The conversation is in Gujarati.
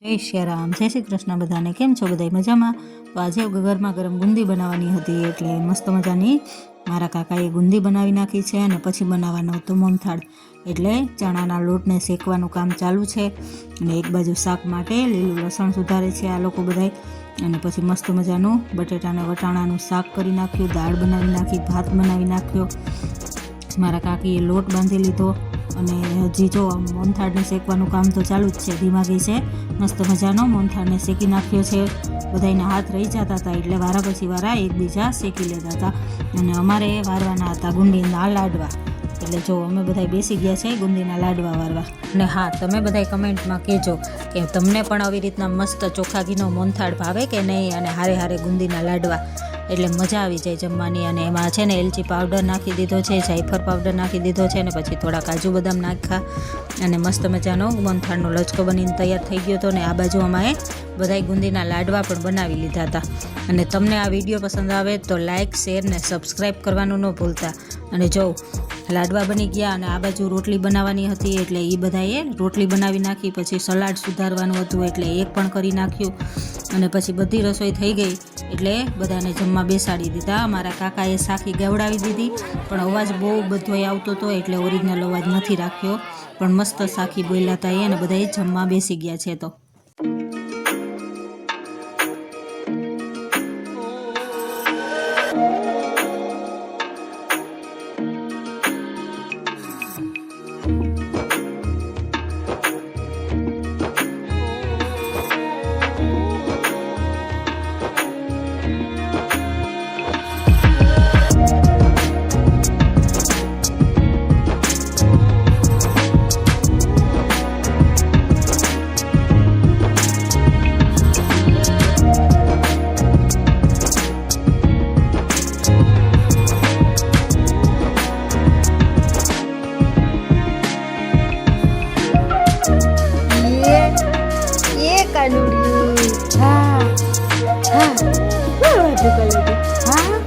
જય શ્રી રામ, જય શ્રી કૃષ્ણ બધાને. કેમ છો બધા? મજામાં? તો આજે ગરમા ગરમ ગુંદી બનાવવાની હતી, એટલે મસ્ત મજાની મારા કાકાએ ગુંદી બનાવી નાખી છે. અને પછી બનાવવાનો હતો મોહનથાળ, એટલે ચણાના લોટને શેકવાનું કામ ચાલુ છે. અને એક બાજુ શાક માટે લીલું લસણ સુધારે છે આ લોકો બધાય. અને પછી મસ્ત મજાનું બટેટાને વટાણાનું શાક કરી નાખ્યું, દાળ બનાવી નાખી, ભાત બનાવી નાખ્યો. મારા કાકીએ લોટ બાંધી લીધો. અને હજી જો મોહનથાળને શેકવાનું કામ તો ચાલુ જ છે, ધીમા ગઈ છે. મસ્ત મજાનો મોહનથાળને શેકી નાખ્યો છે. બધાયના હાથ રહી જતા હતા, એટલે વારા પછી વારા એકબીજા શેકી લેતા હતા. અને અમારે વારવાના હતા ગુંદીના લાડવા, એટલે જો અમે બધા બેસી ગયા છે ગુંદીના લાડવા વારવા. અને હા, તમે બધા કમેન્ટમાં કહેજો કે તમને પણ આવી રીતના મસ્ત ચોખ્ખા ઘીનો મોહનથાળ ભાવે કે નહીં, અને હારે હારે ગુંદીના લાડવા, એટલે મજા આવી જાય જમવાની. અને એમાં છે ને એલચી પાવડર નાખી દીધો છે, જાયફળ પાવડર નાખી દીધો છે, અને પછી થોડા કાજુ બદામ નાખ્યા. અને મસ્ત મજાનો મોહનથાળનો લચકો બનીને તૈયાર થઈ ગયો હતો. ને આ બાજુ અમારે બધાય ગુંદીના લાડવા પણ બનાવી લીધા હતા. અને તમને આ વિડીયો પસંદ આવે તો લાઇક, શેર ને સબસ્ક્રાઈબ કરવાનું ન ભૂલતા. અને જો લાડવા બની ગયા, અને આ બાજુ રોટલી બનાવવાની હતી, એટલે એ બધાએ રોટલી બનાવી નાખી. પછી સલાડ સુધારવાનું હતું, એટલે એક પણ કરી નાખ્યું. અને પછી બધી રસોઈ થઈ ગઈ, એટલે બધાને જમવા બેસાડી દીધા. મારા કાકાએ સાખી ગવડાવી દીધી, પણ અવાજ બહુ બધો આવતો હતો, એટલે ઓરિજિનલ અવાજ નથી રાખ્યો. પણ મસ્ત સાખી બોલ્યા હતા એ, અને બધાએ જમવા બેસી ગયા છે. તો કાનુડી હા હા બરાબર કલર હા